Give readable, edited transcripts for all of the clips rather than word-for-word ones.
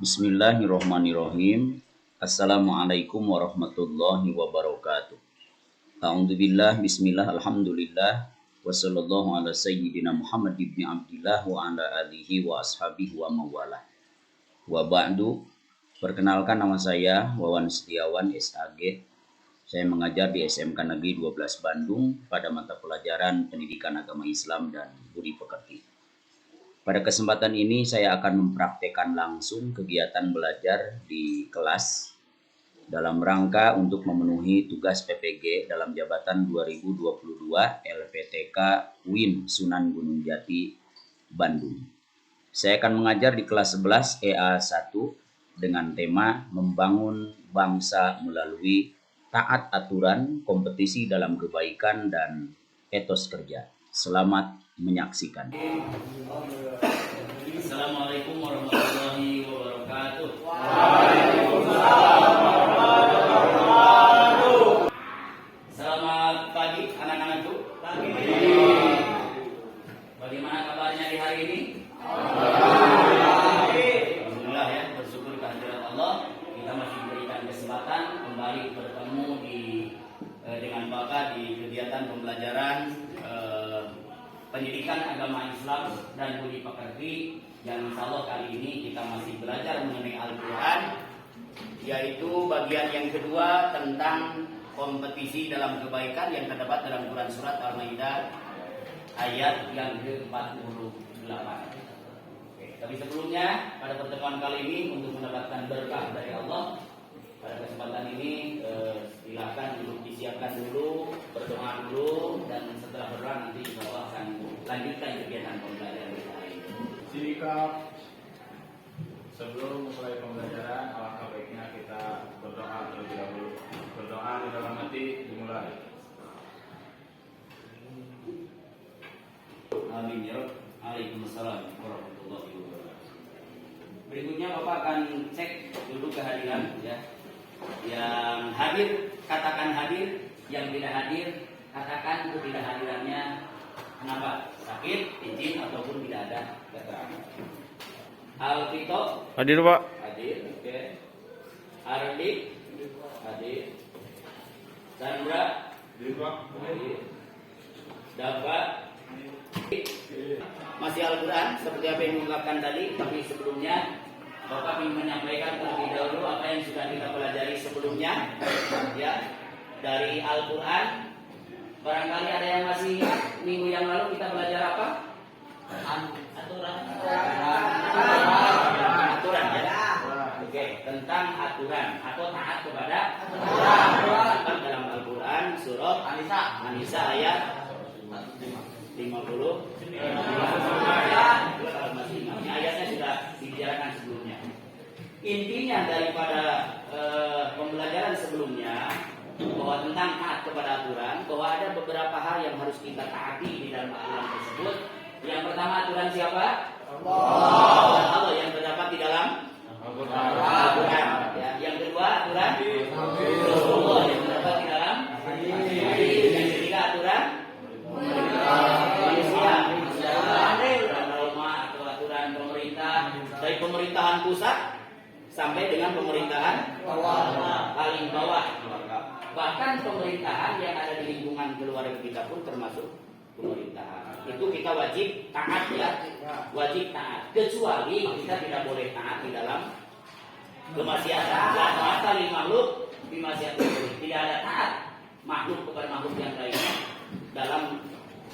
Bismillahirrahmanirrahim. Assalamualaikum warahmatullahi wabarakatuh. A'udzubillah, bismillah, alhamdulillah, wassallallahu ala sayyidina Muhammad ibn Abdillah wa ala alihi wa ashabihi wa mawalah. Wa ba'du, perkenalkan nama saya Wawan Setiawan SAG. Saya mengajar di SMK Negeri 12 Bandung pada mata pelajaran Pendidikan Agama Islam dan Budi Pekerti. Pada kesempatan ini saya akan mempraktekkan langsung kegiatan belajar di kelas dalam rangka untuk memenuhi tugas PPG dalam jabatan 2022 LPTK UIN Sunan Gunung Jati, Bandung. Saya akan mengajar di kelas 11 EA1 dengan tema membangun bangsa melalui taat aturan, kompetisi dalam kebaikan, dan etos kerja. Selamat menyaksikan. Assalamualaikum warahmatullahi wabarakatuh. Waalaikumsalam warahmatullahi wabarakatuh. Selamat pagi anak-anakku. Pagi. Bagaimana kabarnya di hari ini? Alhamdulillah ya, bersyukur kehadirat Allah. Kita masih diberikan kesempatan kembali bertemu dengan Bapak di kegiatan pembelajaran pendidikan agama Islam dan Budi Pekerti, yang insya Allah kali ini kita masih belajar mengenai Al-Quran, yaitu bagian yang kedua tentang kompetisi dalam kebaikan yang terdapat dalam Quran Surat Al-Maidah ayat yang ke-48. Tapi sebelumnya, pada pertemuan kali ini untuk mendapatkan berkah dari Allah, pada kesempatan ini silakan duduk, disiapkan dulu, berdoa dulu, dan setelah berdoa nanti insya Allah akan lanjutkan kegiatan pembelajaran kita hari ini. Sikap sebelum mulai pembelajaran, alangkah baiknya kita berdoa terlebih dahulu. Berdoa di dalam hati dimulai. Amin ya Rabb. Waalaikumsalam warahmatullahi wabarakatuh. Berikutnya Bapak akan cek dulu kehadiran ya. Yang hadir katakan hadir, yang tidak hadir katakan ketidakhadirannya kenapa, sakit, izin, ataupun tidak ada keterangan. Alvito Hadir, Pak. hadir, oke. Ardi hadir. Sandra hadir. Dava masih Al-Quran seperti apa yang diungkapkan tadi, tapi sebelumnya Bapak ingin menyampaikan terlebih dahulu apa yang sudah kita pelajari sebelumnya ya, dari Al-Quran. Barangkali ada yang masih ingat minggu yang lalu kita belajar apa? Aturan ya. Oke, tentang aturan atau taat kepada aturan dalam Al-Quran surat An-Nisa ayat 50. Ayatnya sudah dibicarakan sebelumnya. Intinya daripada pembelajaran sebelumnya bahwa tentang taat kepada aturan, bahwa ada beberapa hal yang harus kita taati di dalam aturan tersebut. Yang pertama, aturan siapa? Allah yang terdapat di dalam Al-Quran. Ya. Yang kedua, aturan Rasulullah yang terdapat di dalam hadis. Yang ketiga, aturan manusia, aturan Roma atau aturan pemerintah, dari pemerintahan pusat sampai dengan pemerintahan paling bawah. Bahkan pemerintahan yang ada di lingkungan keluarga kita pun termasuk pemerintahan. Itu kita wajib taat ya, wajib taat. Kecuali kita tidak boleh taat di dalam kemaksiatan. Maka makhluk dimaksiati. Tidak ada taat makhluk kepada makhluk yang lainnya dalam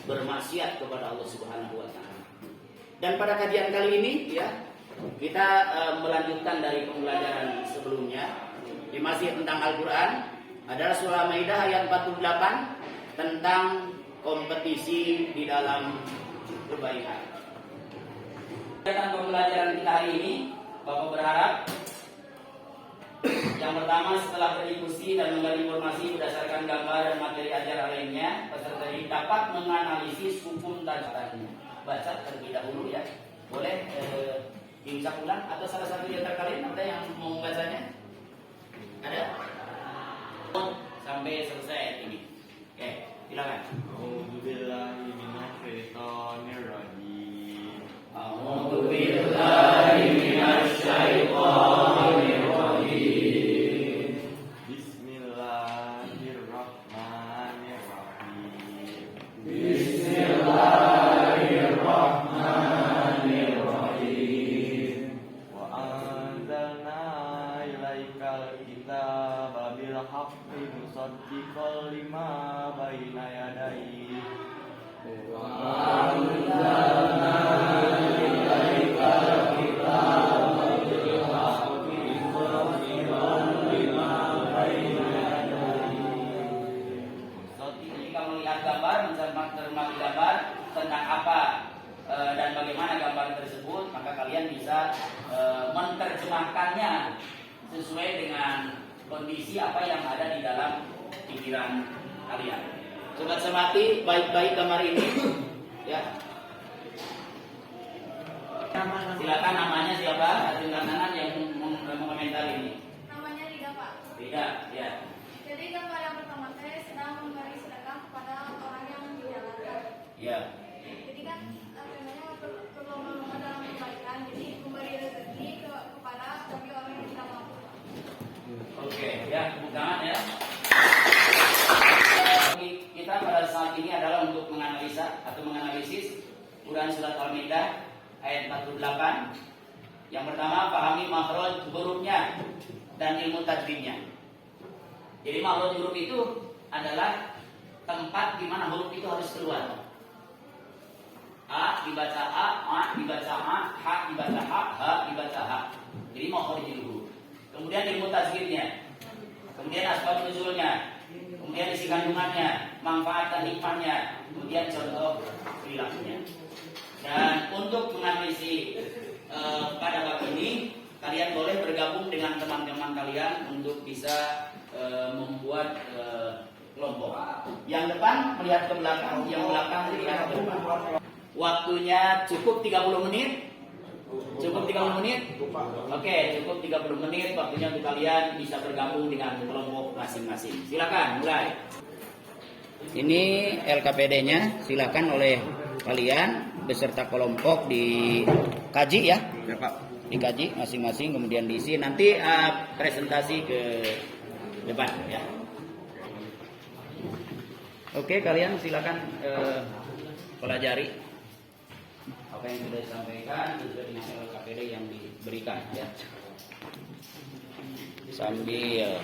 bermaksiat kepada Allah Subhanahu wa taala. Dan pada kajian kali ini ya, kita melanjutkan dari pembelajaran sebelumnya. Ini masih tentang Al-Quran. Adalah surah Al-Maidah ayat 48 tentang kompetisi di dalam kebaikan. Tentang pembelajaran kita hari ini, Bapak berharap yang pertama, setelah berdiskusi dan menggali informasi berdasarkan gambar dan materi ajaran lainnya, peserta ini dapat menganalisis hukum tajamnya. Baca terlebih dahulu ya. Boleh diucap ulang atau salah satu di antara kalian ada yang mau membacanya? Ada? Sampai selesai ini. Oke, silakan. A'udzubillahi minasyaitonir rajim. A'udzubillahi minasy syaithanir melihat gambar, mencermati gambar tentang apa dan bagaimana gambar tersebut, maka kalian bisa menerjemahkannya sesuai dengan kondisi apa yang ada di dalam pikiran kalian. Coba cermati baik-baik gambar ini, ya. Silakan, namanya siapa? Angkat tangan yang mengomentar ini. Namanya Rida, Pak. Rida, ya. Jadi gambar yang pertama saya sedang memberi sedekah kepada orang yang dijalankan. Ya. Jadi kan temanya berlomba-lomba dalam kebaikan. Jadi memberi rezeki kepada tapi orang yang tidak mampu. Oke, ya, tepuk tangan ya. Kita pada saat ini adalah untuk menganalisa atau menganalisis Quran Surat Al-Maidah ayat 48. Yang pertama, pahami makhraj hurufnya dan ilmu tajwidnya. Jadi makhraj huruf itu adalah tempat di mana huruf itu harus keluar. A dibaca A dibaca A, ha dibaca ha dibaca ha. Jadi makhraj huruf. Kemudian ilmu tajwidnya. Kemudian asbab nuzulnya. Kemudian isi kandungannya, manfaat dan hikmahnya, kemudian contoh perilakunya. Dan untuk menganalisis pada bab ini, kalian boleh bergabung dengan teman-teman kalian untuk bisa membuat kelompok. Yang depan melihat ke belakang, yang belakang melihat ke depan. Waktunya cukup 30 menit. Cukup 30 menit? Oke, cukup 30 menit waktunya untuk kalian bisa bergabung dengan kelompok masing-masing. Silakan mulai. Ini LKPD-nya, silakan oleh kalian beserta kelompok dikaji ya. Ya Pak. Dikaji masing-masing kemudian diisi, nanti presentasi ke depan ya. Oke, kalian silakan pelajari apa yang sudah disampaikan sesuai dengan LKPD yang diberikan ya. Sambil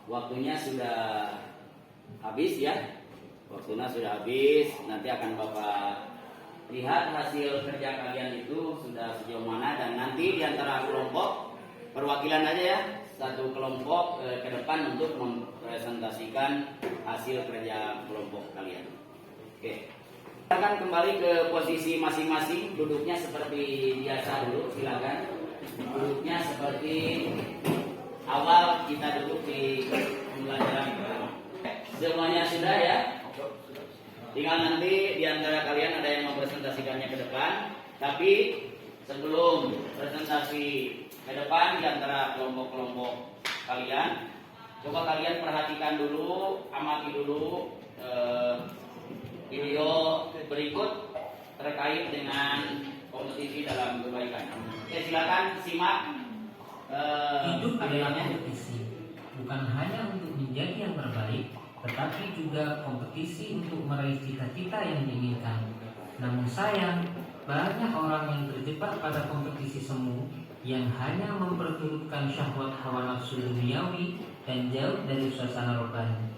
waktunya sudah habis ya. Waktunya sudah habis. Nanti akan Bapak lihat hasil kerja kalian itu sudah sejauh mana, dan nanti diantara kelompok perwakilan aja ya, satu kelompok ke depan untuk mempresentasikan hasil kerja kelompok kalian. Oke. Kita akan kembali ke posisi masing-masing, duduknya seperti biasa dulu, silakan. Duduknya seperti awal kita duduk di pembelajaran pertama. Semuanya sudah ya. Tinggal nanti diantara kalian ada yang mempresentasikannya ke depan. Tapi sebelum presentasi ke depan diantara kelompok-kelompok kalian, coba kalian perhatikan dulu, amati dulu video berikut terkait dengan kompetisi dalam kebaikan. Oke, silakan simak. Hidup adalah kompetisi, bukan hanya untuk menjadi yang terbaik, tetapi juga kompetisi untuk meraih cita-cita yang diinginkan. Namun sayang, banyak orang yang terjebak pada kompetisi semu yang hanya memperturutkan syahwat hawa nafsu duniawi dan jauh dari suasana rohani.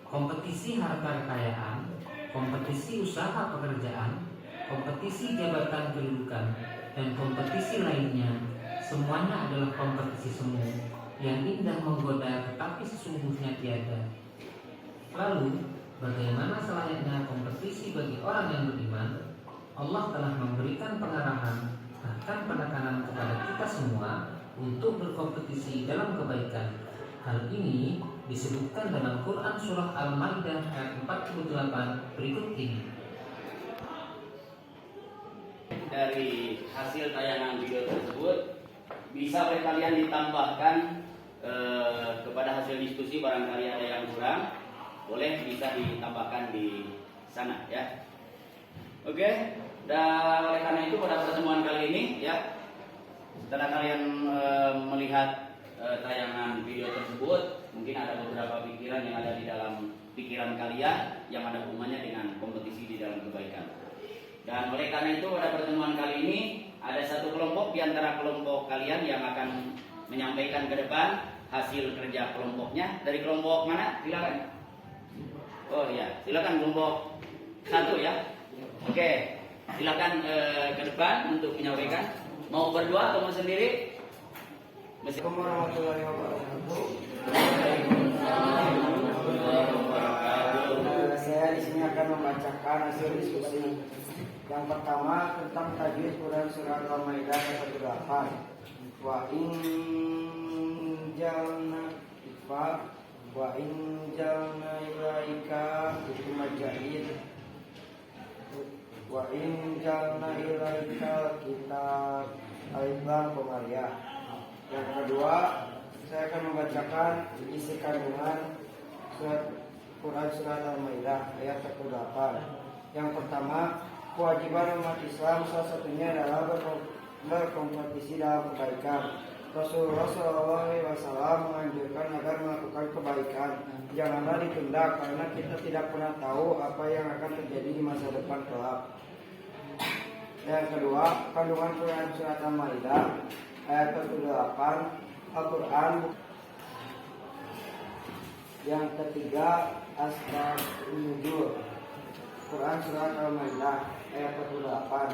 Kompetisi harta kekayaan, kompetisi usaha pekerjaan, kompetisi jabatan kedudukan, dan kompetisi lainnya, semuanya adalah kompetisi semu yang indah menggoda tetapi sesungguhnya tiada. Lalu, bagaimana selayaknya kompetisi bagi orang yang beriman? Allah telah memberikan pengarahan, bahkan penekanan kepada kita semua untuk berkompetisi dalam kebaikan. Hal ini disebutkan dalam Quran Surah Al-Maidah ayat 48 berikut ini. Dari hasil tayangan video tersebut bisa oleh kalian ditambahkan kepada hasil diskusi, barangkali ada yang kurang, boleh bisa ditambahkan di sana ya. Oke, dan oleh karena itu pada pertemuan kali ini ya, setelah kalian melihat tayangan video tersebut, mungkin ada beberapa pikiran yang ada di dalam pikiran kalian yang ada hubungannya dengan kompetisi di dalam kebaikan. Dan oleh karena itu pada pertemuan kali ini ada satu kelompok di antara kelompok kalian yang akan menyampaikan ke depan hasil kerja kelompoknya. Dari kelompok mana? Silakan. Oh ya, silakan kelompok 1 ya. Oke, silakan ke depan untuk menyampaikan. Mau berdua atau mau sendiri? Assalamualaikum warahmatullahi wabarakatuh. Saya di sini akan membacakan hasil diskusi. Yang pertama tentang tajwid Quran surat Al-Maidah ayat 18. Wa in jalna ifa wa in jalna ilaika itu majahid. Wa in jalna ilaika kitab al-Iqlam Qamariyah. Yang kedua, saya akan membacakan isi kandungan surat Quran surat Al-Maidah ayat 18. Yang pertama, kewajiban umat Islam salah satunya adalah berkompetisi dalam kebaikan. Rasulullah SAW menganjurkan agar melakukan kebaikan. Janganlah ditunda karena kita tidak pernah tahu apa yang akan terjadi di masa depan kelak. Yang kedua, kandungan Quran surat Al-Maidah ayat 48 Al-Quran. Yang ketiga, Astagfirullahaladzim Quran surat Al-Maidah ayat 48.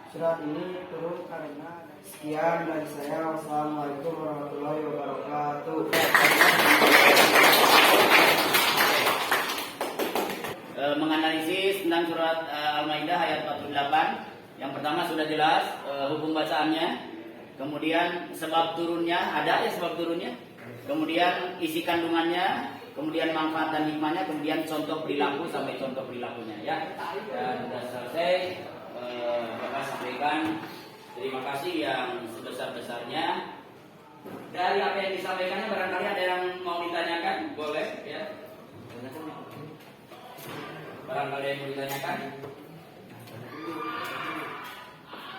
Surat ini turun karena sekian dari saya. Wassalamualaikum warahmatullahi wabarakatuh. Menganalisis tentang surat Al-Maidah ayat 48. Yang pertama sudah jelas hukum bacaannya. Kemudian sebab turunnya, ada ya sebab turunnya. Kemudian isi kandungannya, kemudian manfaat dan hikmahnya, kemudian contoh perilaku sampai contoh perilakunya ya. Dan sudah selesai, Bapak sampaikan terima kasih yang sebesar-besarnya. Dari apa yang disampaikannya barangkali ada yang mau ditanyakan, boleh ya. Barangkali yang mau ditanyakan.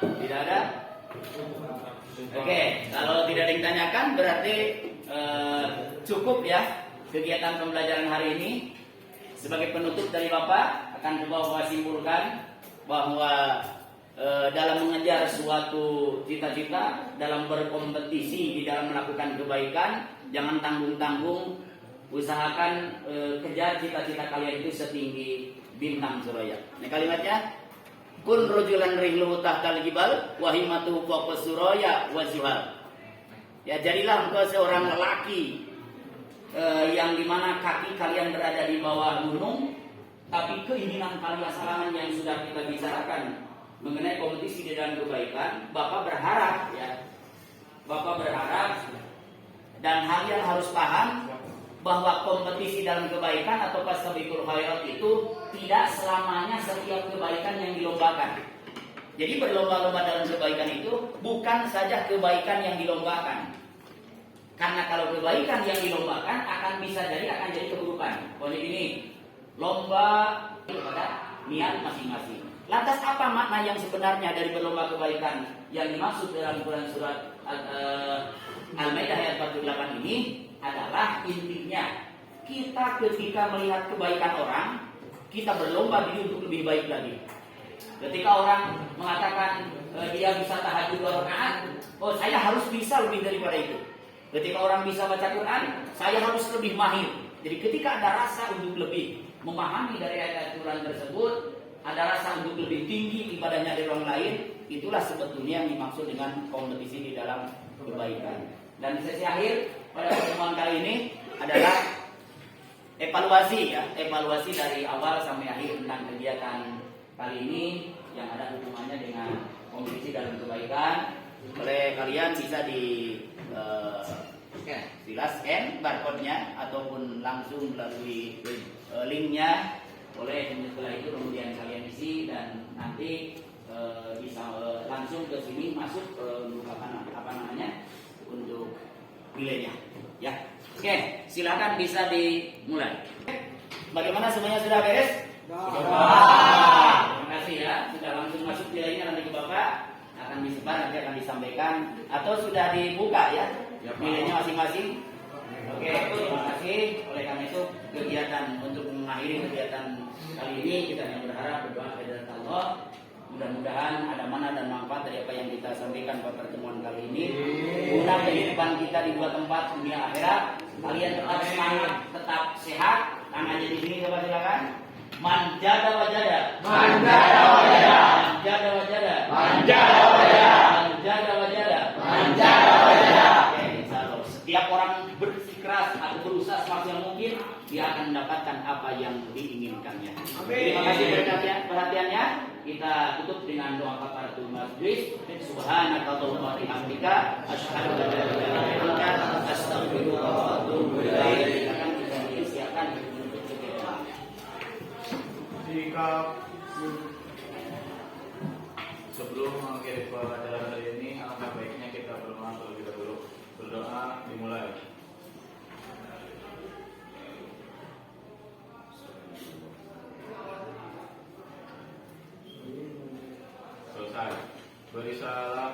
Tidak ada? Oke, kalau tidak ada yang ditanyakan berarti cukup ya kegiatan pembelajaran hari ini. Sebagai penutup dari Bapak akan coba simpulkan bahwa dalam mengejar suatu cita-cita, dalam berkompetisi di dalam melakukan kebaikan, jangan tanggung-tanggung, usahakan kejar cita-cita kalian itu setinggi bintang suraya. Ini kalimatnya, kun rojulan rihluhu tahtal jibal wahimatuhu fawqa suraya wa zuhal. Ya, jadilah engkau seorang lelaki yang dimana kaki kalian berada di bawah gunung, tapi keinginan kalian sarangan yang sudah kita bicarakan mengenai kompetisi di dalam kebaikan, Bapak berharap ya, Bapak berharap dan kalian harus paham bahwa kompetisi dalam kebaikan atau fastabiqul khairat itu tidak selamanya setiap kebaikan yang dilombakan. Jadi berlomba-lomba dalam kebaikan itu bukan saja kebaikan yang dilombakan. Karena kalau kebaikan yang dilombakan akan bisa akan jadi keburukan. Pokoknya ini lomba kepada niat masing-masing. Lantas apa makna yang sebenarnya dari berlomba kebaikan yang dimaksud dalam Quran surat Al-Maidah ayat 48 ini adalah intinya kita ketika melihat kebaikan orang, kita berlomba diri untuk lebih baik lagi. Ketika orang mengatakan dia bisa tahajud 2 rakaat, oh saya harus bisa lebih daripada itu. Ketika orang bisa baca Quran, saya harus lebih mahir. Jadi ketika ada rasa untuk lebih memahami dari ayat Quran tersebut, ada rasa untuk lebih tinggi ibadahnya dari orang lain, itulah sebetulnya yang dimaksud dengan kompetisi di dalam kebaikan. Dan sesi akhir pada pertemuan kali ini adalah evaluasi ya, evaluasi dari awal sampai akhir tentang kegiatan kali ini yang ada hubungannya dengan kompetisi dalam kebaikan. Oleh kalian bisa scan barcode-nya ataupun langsung melalui linknya. Boleh setelah itu kemudian kalian isi dan nanti bisa langsung ke sini masuk untuk apa namanya untuk nilainya ya. Oke, silakan bisa dimulai. Bagaimana semuanya sudah beres? Terima kasih ya, sudah langsung masuk nilainya nanti ke Bapak akan disebar, nanti akan disampaikan atau sudah dibuka ya nilainya masing-masing. Oke, terima kasih. Oleh karena itu kegiatan untuk mengakhiri kegiatan kali ini kita yang berharap berdoa kepada Allah Mudah-mudahan ada mana dan manfaat dari apa yang kita sampaikan pada pertemuan kali ini. Guna kehidupan kita di dua tempat, dunia akhirat. Kalian tetap semangat, tetap sehat. Tangannya di sini, coba silakan. Manjada wajada. Manjada wajada. Manjada wajada. Manjada wajada. Manjada wajada. Manjada wajada. Oke, insya Allah. Setiap orang bersikeras atau berusaha semaksimal mungkin, dia akan mendapatkan apa yang diinginkannya. Terima kasih perhatiannya. Kita tutup dengan doa kafaratul majlis. Subhanakallahumma wa bihamdika asyhadu an la ilaha illa anta astaghfiruka wa atubu ilaik. Akan kita disiapkan untuk kegiatan. Sikap sebelum mengakhiri pelajaran hari ini, alangkah baiknya kita berdoa terlebih dahulu. Berdoa dimulai. Selesai. Beri salam.